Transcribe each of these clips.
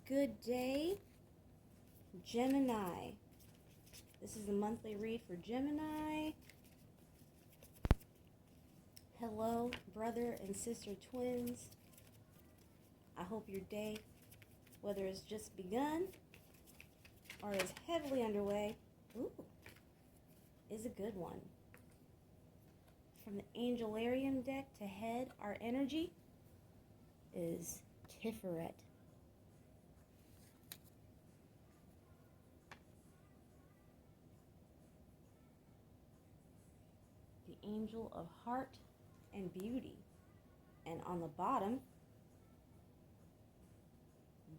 Good day, Gemini. This is a monthly read for Gemini. Hello, brother and sister twins. I hope your day, whether it's just begun or is heavily underway, is a good one. From the Angelarium deck to head, our energy is Tiferet. The angel of heart and beauty. And on the bottom,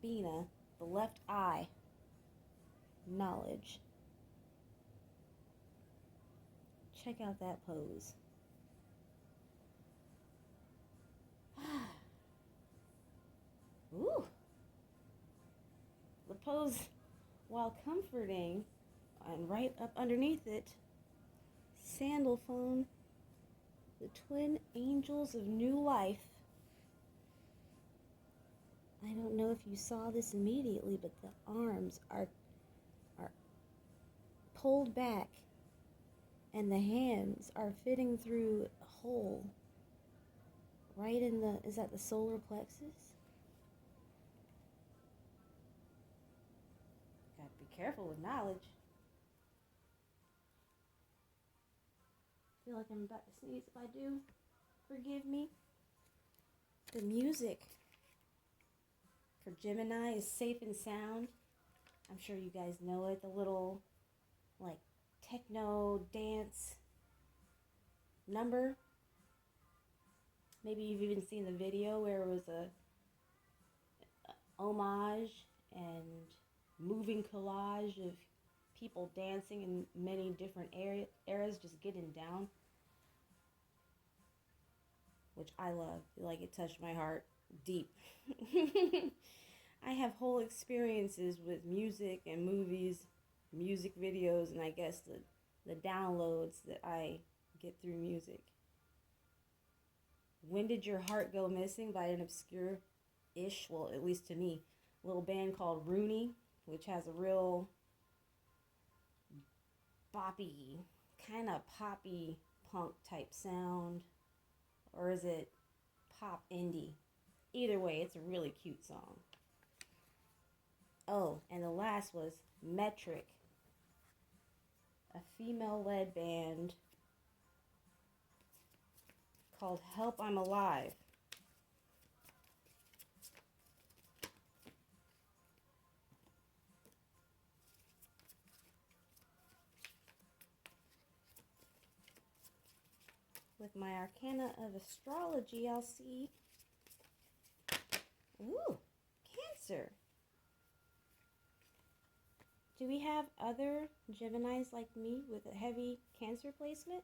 Bina, the left eye, knowledge. Check out that pose. Ooh. The pose, while comforting, and right up underneath it, sandal phone, the twin angels of new life. I don't know if you saw this immediately, but the arms are pulled back and the hands are fitting through a hole right in the, is that the solar plexus? Gotta be careful with knowledge. I feel like I'm about to sneeze. If I do, forgive me. The music for Gemini is safe and sound. I'm sure you guys know it. The little like techno dance number. Maybe you've even seen the video where it was a homage and moving collage of people dancing in many different eras, just getting down, which I love. Like, it touched my heart deep. I have whole experiences with music and movies, music videos, and I guess the downloads that I get through music. When Did Your Heart Go Missing by an obscure-ish, well, at least to me, little band called Rooney, which has a real boppy, kind of poppy punk type sound. Or is it pop indie? Either way, it's a really cute song. Oh, and the last was Metric, a female-led band called Help I'm Alive. With my arcana of astrology, I'll see, Cancer. Do we have other Geminis like me with a heavy Cancer placement?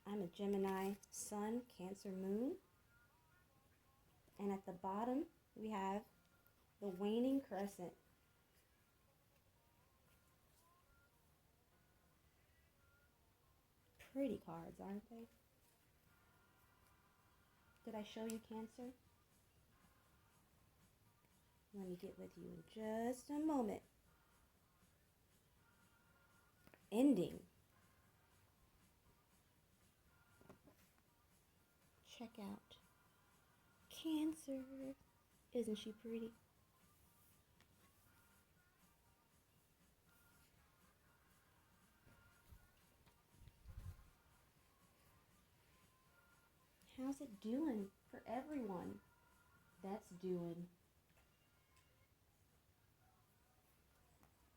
I'm a Gemini Sun, Cancer Moon. And at the bottom, we have the waning crescent. Pretty cards, aren't they? Did I show you Cancer? Let me get with you in just a moment. Ending. Check out Cancer. Isn't she pretty? How's it doing for everyone that's doing?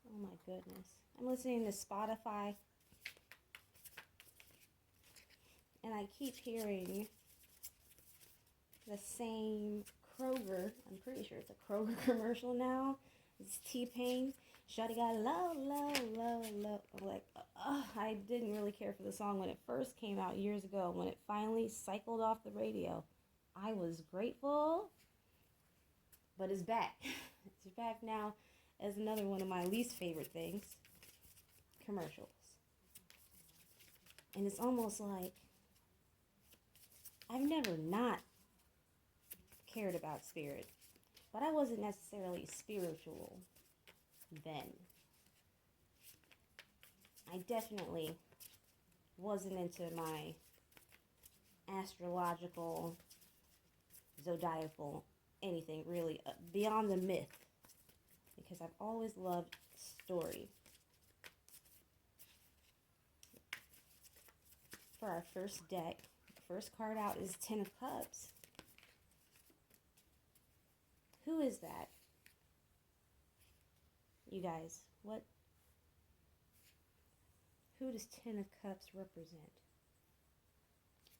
Oh my goodness. I'm listening to Spotify and I keep hearing the same Kroger. I'm pretty sure it's a Kroger commercial now. It's T-Pain. Shawty got low, low, low, low. I'm like, I didn't really care for the song when it first came out years ago. When it finally cycled off the radio, I was grateful. But it's back. It's back now as another one of my least favorite things. Commercials. And it's almost like I've never not cared about spirit, but I wasn't necessarily spiritual then. I definitely wasn't into my astrological, zodiacal, anything really beyond the myth, because I've always loved story. For our first deck, the first card out is Ten of Cups. Who is that? You guys, what? Who does Ten of Cups represent?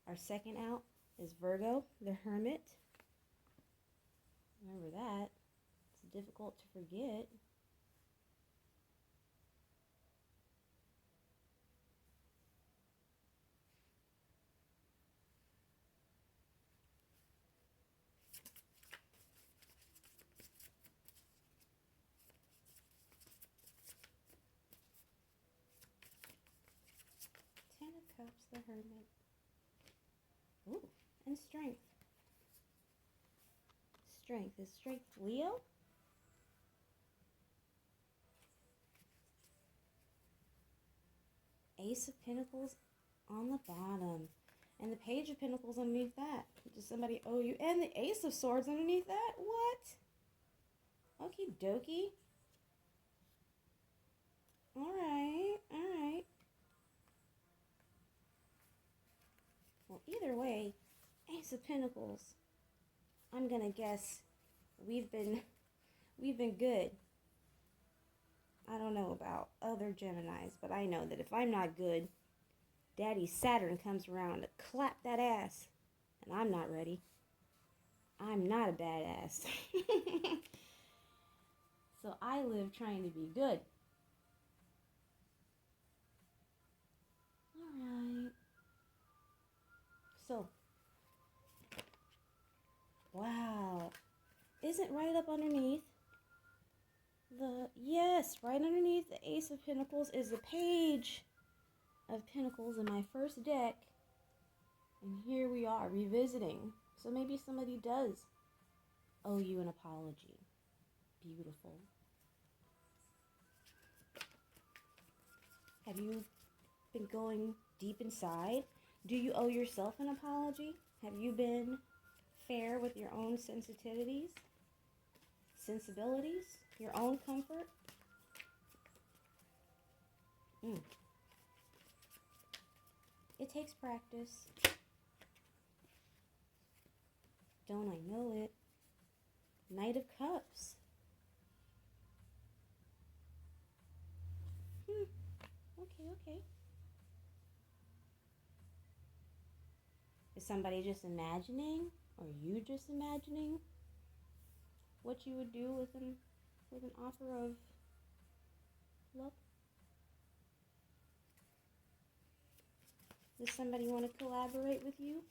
Our second out is Virgo, the Hermit. Remember that. It's difficult to forget. Ten of Cups, the Hermit. Ooh, and Strength. Strength. Is Strength Leo? Ace of Pentacles on the bottom. And the Page of Pentacles underneath that. Does somebody owe you? And the Ace of Swords underneath that? What? Okie dokie. Alright, alright. Well, either way, Ace of Pentacles. I'm gonna guess we've been good. I don't know about other Geminis, but I know that if I'm not good, Daddy Saturn comes around to clap that ass, and I'm not ready. I'm not a badass. So I live trying to be good. Alright. So, wow. Isn't right up underneath yes, right underneath the Ace of Pentacles is the Page of Pentacles in my first deck. And here we are, revisiting. So maybe somebody does owe you an apology. Beautiful. Have you been going deep inside? Do you owe yourself an apology? Have you been fair with your own sensitivities? Sensibilities? Your own comfort? It takes practice. Don't I know it? Knight of Cups. Okay. Is somebody just imagining? Or you just imagining what you would do with an offer of love? Does somebody want to collaborate with you?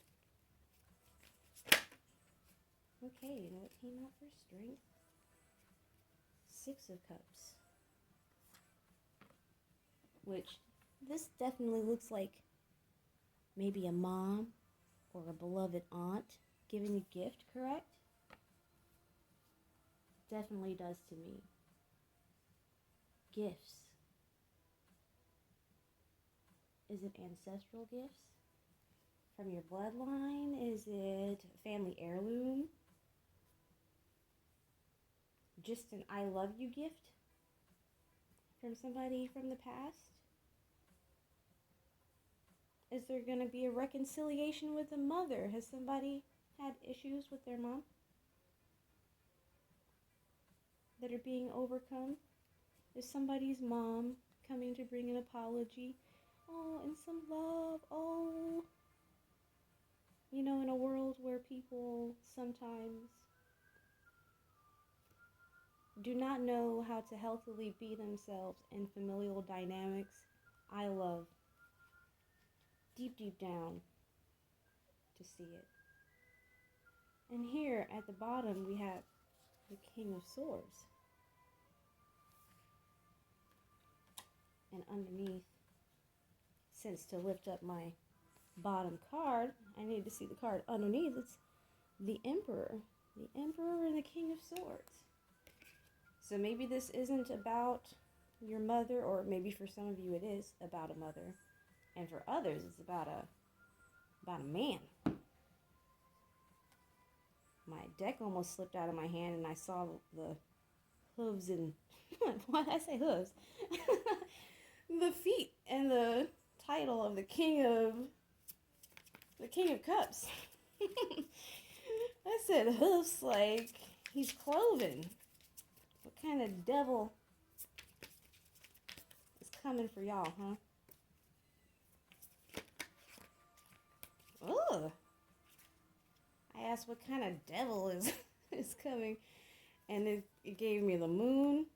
Okay, you know what came out for Strength? Six of Cups. Which, this definitely looks like maybe a mom or a beloved aunt giving a gift, correct? Definitely does to me. Gifts. Is it ancestral gifts? From your bloodline? Is it family heirloom? Just an I love you gift from somebody from the past? Is there going to be a reconciliation with the mother? Has somebody had issues with their mom that are being overcome? Is somebody's mom coming to bring an apology? Oh, and some love. Oh. You know, in a world where people sometimes do not know how to healthily be themselves in familial dynamics, I love deep down to see it. And here at the bottom we have the King of Swords. And underneath, since to lift up my bottom card, I need to see the card underneath. It's the Emperor. The Emperor and the King of Swords. So maybe this isn't about your mother, or maybe for some of you it is about a mother. And for others, it's about a man. My deck almost slipped out of my hand and I saw the hooves and why did I say hooves? The feet and the title of the King of Cups. I said hoofs like he's cloven. What kind of devil is coming for y'all, huh? Ugh. I asked what kind of devil is coming, and it gave me the Moon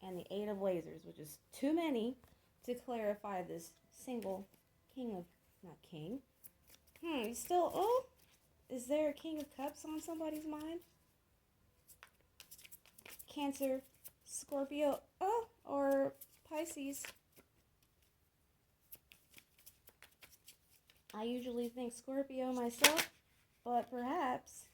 and the Eight of Lasers, which is too many to clarify this single King of, not King. Still, oh, is there a King of Cups on somebody's mind? Cancer, Scorpio, oh, or Pisces. I usually think Scorpio myself, but perhaps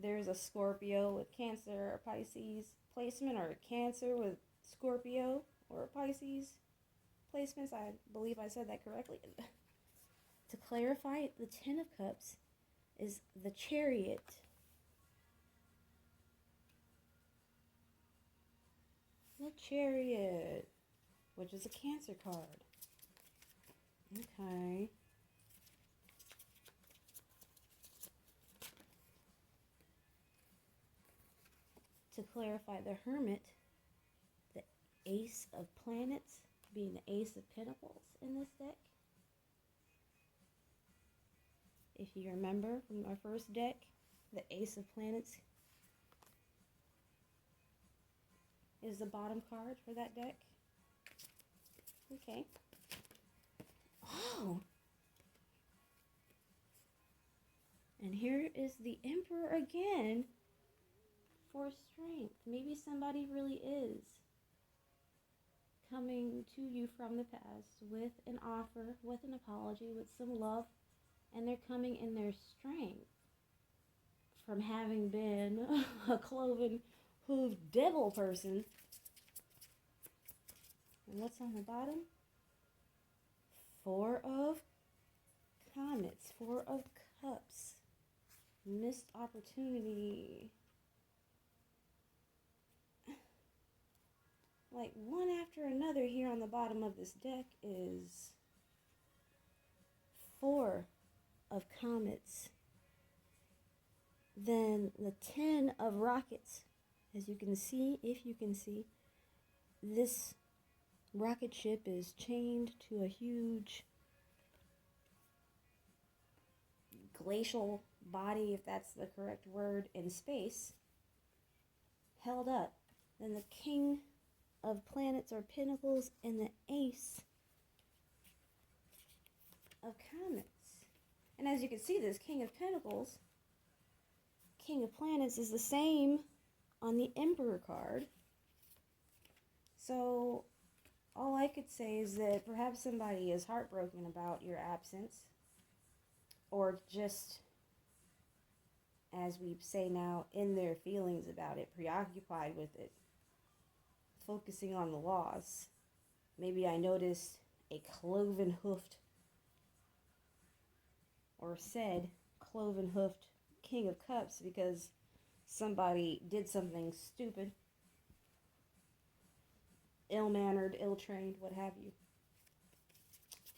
there's a Scorpio with Cancer or Pisces placement, or a Cancer with Scorpio or Pisces placements. I believe I said that correctly. To clarify, the Ten of Cups is the Chariot. The Chariot, which is a Cancer card. Okay. To clarify, the Hermit, the Ace of Planets, being the Ace of Pentacles in this deck. If you remember from our first deck, the Ace of Planets is the bottom card for that deck. Okay. Oh! And here is the Emperor again for strength. Maybe somebody really is coming to you from the past with an offer, with an apology, with some love, and they're coming in their strength from having been a cloven hooved devil person. And what's on the bottom? Four of Comets, Four of Cups, missed opportunity. Like one after another here on the bottom of this deck is Four of Comets. Then the 10 of Rockets. As you can see, if you can see, this rocket ship is chained to a huge glacial body, if that's the correct word, in space, held up. Then the King of Planets or Pentacles and the Ace of Comets. And as you can see, this King of Pentacles, King of Planets is the same on the Emperor card. So all I could say is that perhaps somebody is heartbroken about your absence, or just, as we say now, in their feelings about it, preoccupied with it, focusing on the loss. Maybe I noticed a cloven hoofed, or said cloven hoofed King of Cups because somebody did something stupid, ill-mannered, ill-trained, what have you,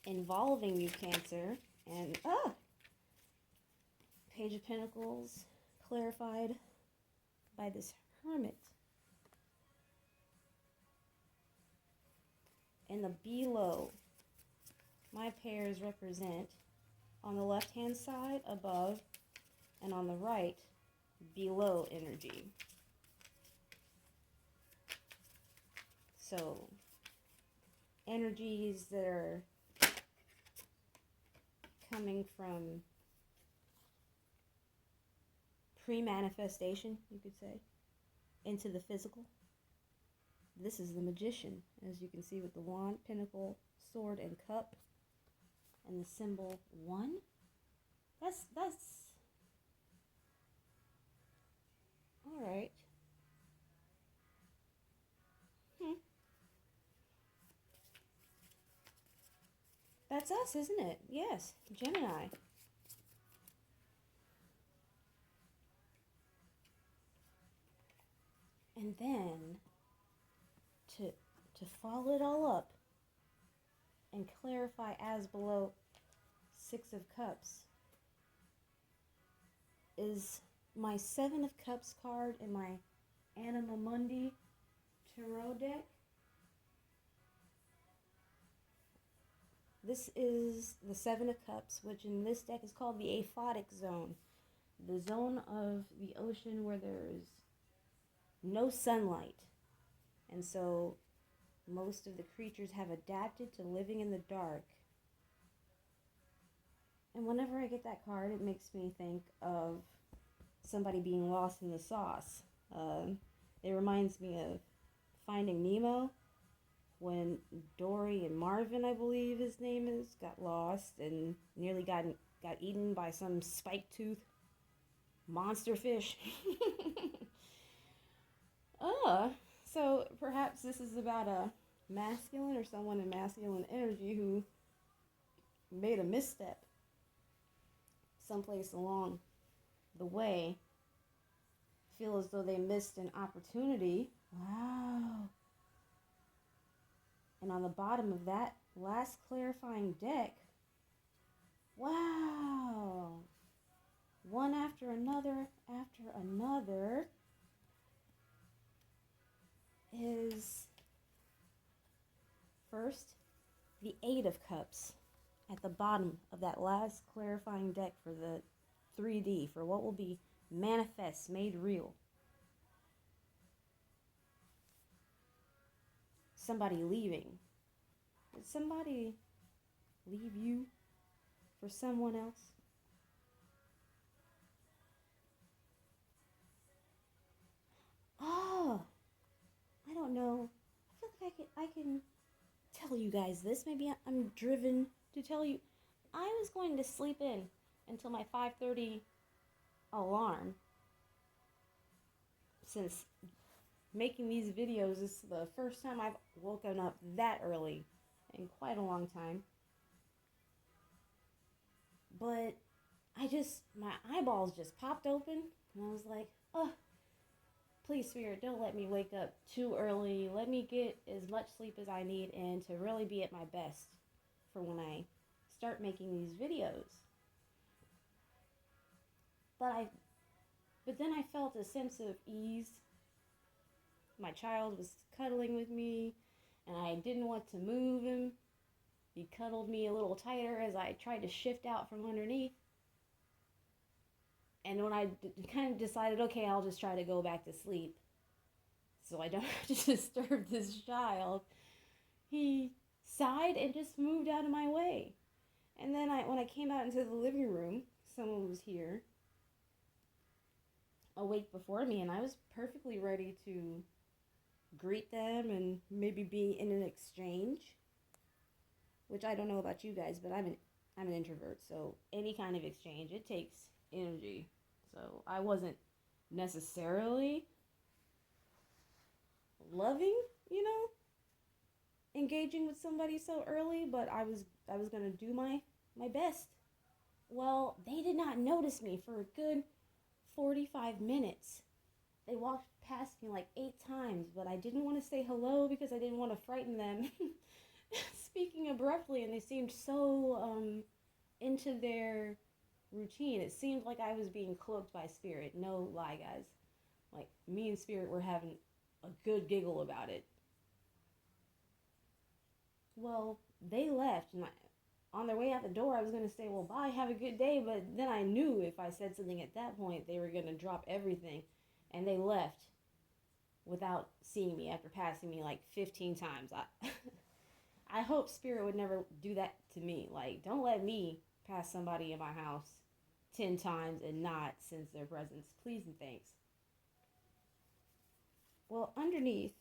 involving you, Cancer. And Page of Pentacles clarified by this Hermit. And the below, my pairs represent on the left hand side above, and on the right below energy. So energies that are coming from pre-manifestation, you could say, into the physical. This is the Magician, as you can see, with the wand, pentacle, sword, and cup and the symbol 1. That's all right. That's us, isn't it? Yes, Gemini. And then to follow it all up and clarify as below, 6 of Cups is my 7 of Cups card in my Anima Mundi Tarot deck. This is the 7 of Cups, which in this deck is called the aphotic zone. The zone of the ocean where there's no sunlight. And so most of the creatures have adapted to living in the dark. And whenever I get that card, it makes me think of somebody being lost in the sauce. It reminds me of Finding Nemo, when Dory and Marvin, I believe his name is, got lost and nearly got eaten by some spike-toothed monster fish. So perhaps this is about a masculine or someone in masculine energy who made a misstep someplace along the way, feel as though they missed an opportunity. Wow. And on the bottom of that last clarifying deck, wow, one after another is first the 8 of Cups at the bottom of that last clarifying deck for the 3D, for what will be manifest, made real. Somebody leaving. Did somebody leave you for someone else? Oh, I don't know. I feel like I can tell you guys this. Maybe I'm driven to tell you. I was going to sleep in until my 5:30 alarm, since making these videos is the first time I've woken up that early in quite a long time. But my eyeballs just popped open, and I was like, oh, please, Spirit, don't let me wake up too early. Let me get as much sleep as I need and to really be at my best for when I start making these videos. But then I felt a sense of ease. My child was cuddling with me, and I didn't want to move him. He cuddled me a little tighter as I tried to shift out from underneath. And when I kind of decided, okay, I'll just try to go back to sleep so I don't have to disturb this child, he sighed and just moved out of my way. And then when I came out into the living room, someone was here, awake before me, and I was perfectly ready to greet them and maybe be in an exchange, which I don't know about you guys, but I'm an introvert, so any kind of exchange, it takes energy. So I wasn't necessarily loving, engaging with somebody so early, but I was gonna do my best. Well, they did not notice me for a good 45 minutes. They walked past me like 8 times, but I didn't want to say hello because I didn't want to frighten them. Speaking abruptly, and they seemed so into their routine. It seemed like I was being cloaked by Spirit. No lie, guys. Like, me and Spirit were having a good giggle about it. Well, they left, and on their way out the door, I was going to say, well, bye, have a good day, but then I knew if I said something at that point, they were going to drop everything, and they left without seeing me after passing me like 15 times. I hope Spirit would never do that to me. Like, don't let me pass somebody in my house 10 times and not sense their presence. Please and thanks. Well, underneath,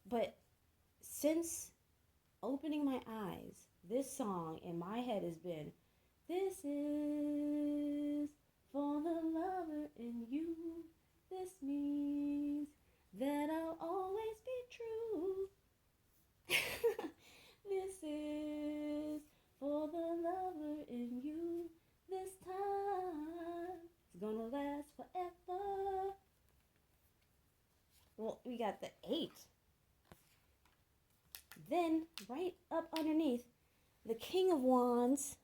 but since opening my eyes, this song in my head has been, this is for the lover in you. This means that I'll always be true. This is for the lover in you. This time it's gonna last forever. Well, we got the 8. Then, right up underneath, the King of Wands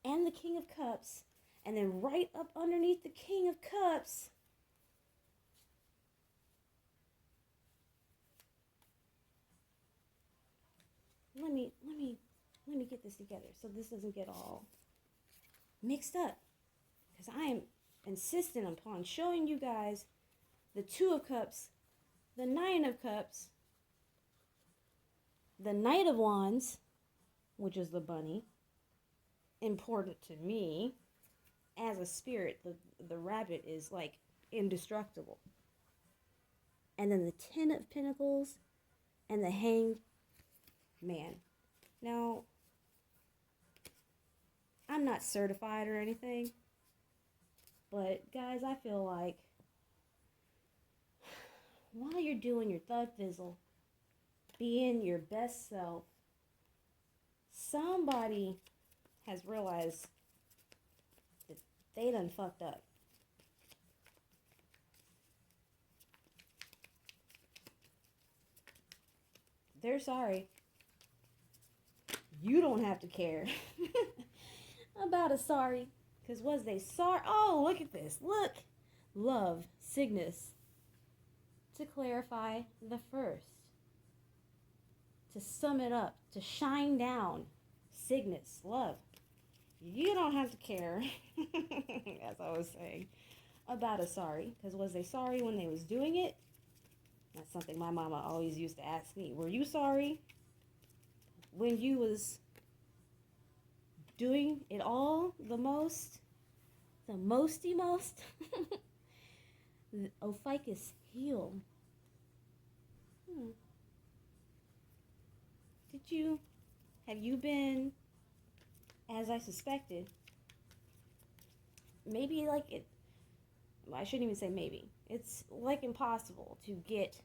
and the King of Cups. And then right up underneath the King of Cups, let me get this together so this doesn't get all mixed up. Because I am insistent upon showing you guys the 2 of Cups, the 9 of Cups, the Knight of Wands, which is the bunny, important to me. As a spirit, the rabbit is like indestructible. And then the 10 of Pentacles and the Hanged Man. Now, I'm not certified or anything, but guys, I feel like while you're doing your thug fizzle, being your best self, somebody has realized that they done fucked up. They're sorry. You don't have to care about a sorry. Because was they sorry? Oh, look at this. Look. Love, Cygnus. To clarify the first. To sum it up. To shine down. Cygnus, love. You don't have to care, as I was saying, about a sorry. Because was they sorry when they was doing it? That's something my mama always used to ask me. Were you sorry when you was doing it all the most? The mosty most? Ophiuchus, heal. Have you been, as I suspected, maybe like it, I shouldn't even say maybe. It's like impossible to get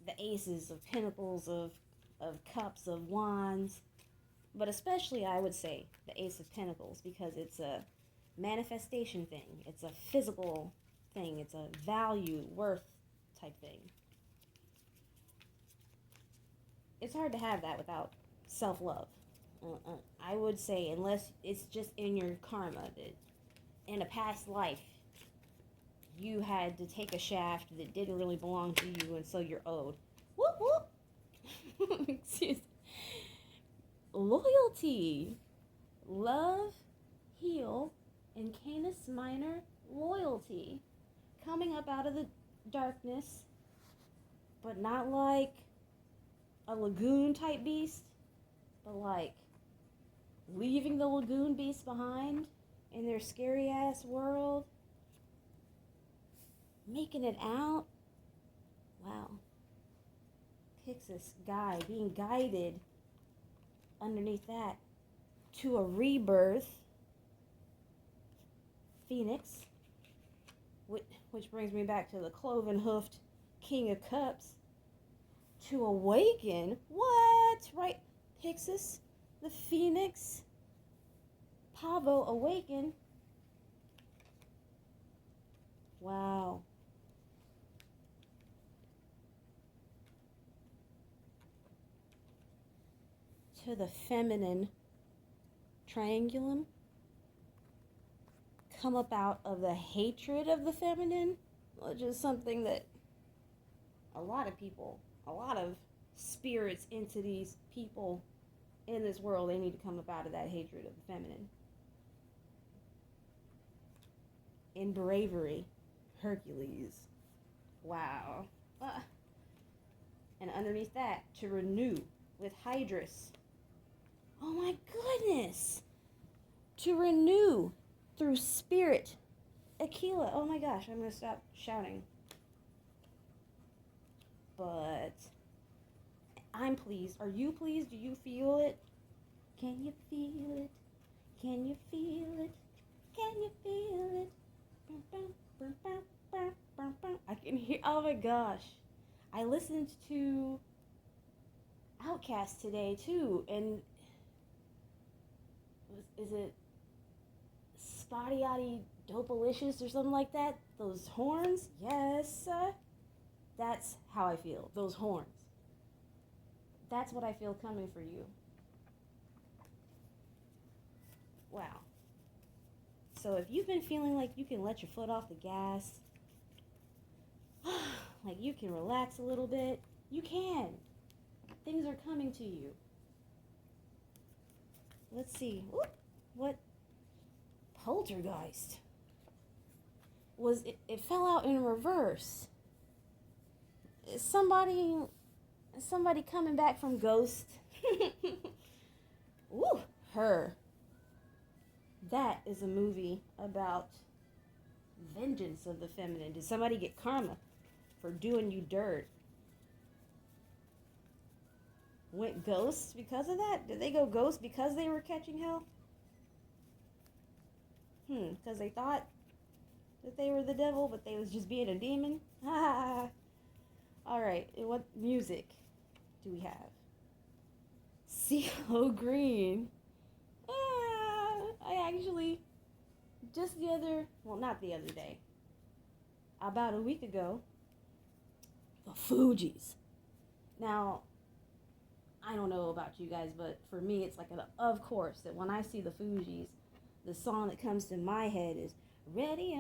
the aces of pentacles, of cups, of wands, but especially I would say the ace of pentacles, because it's a manifestation thing. It's a physical thing. It's a value, worth type thing. It's hard to have that without self-love. I would say, unless it's just in your karma, that in a past life you had to take a shaft that didn't really belong to you, and so you're owed. Whoop whoop. Excuse me. Loyalty, love, heal, and Canis Minor, loyalty, coming up out of the darkness, but not like a lagoon type beast, but like leaving the lagoon beast behind in their scary ass world, making it out. Wow. Pixis, guy, being guided underneath that to a rebirth. Phoenix, which brings me back to the cloven-hoofed King of Cups. To awaken? What? Right? Pixis, the Phoenix, Pavo, awaken. Wow. To the feminine triangulum. Come up out of the hatred of the feminine, which is something that a lot of people, a lot of spirits, entities, people in this world, they need to come up out of that hatred of the feminine. In bravery, Hercules. Wow. And underneath that, to renew with Hydrus. Oh my goodness. To renew through spirit. Aquila. Oh my gosh, I'm going to stop shouting. But, I'm pleased. Are you pleased? Do you feel it? Can you feel it? Can you feel it? Can you feel it? I can hear, oh my gosh. I listened to Outkast today too, and is it Spotty Yachty Dopalicious or something like that? Those horns? Yes. That's how I feel. Those horns. That's what I feel coming for you. Wow. So if you've been feeling like you can let your foot off the gas, like you can relax a little bit, you can. Things are coming to you. Let's see. Ooh, what? Poltergeist. Was it fell out in reverse. Somebody coming back from Ghost. Ooh, Her. That is a movie about vengeance of the feminine. Did somebody get karma for doing you dirt? Went ghost because of that? Did they go ghost because they were catching hell? Because they thought that they were the devil, but they was just being a demon? Alright, what music do we have? CeeLo Green. I actually, not the other day, about a week ago, the Fugees. Now, I don't know about you guys, but for me, it's like of course that when I see the Fugees, the song that comes to my head is Ready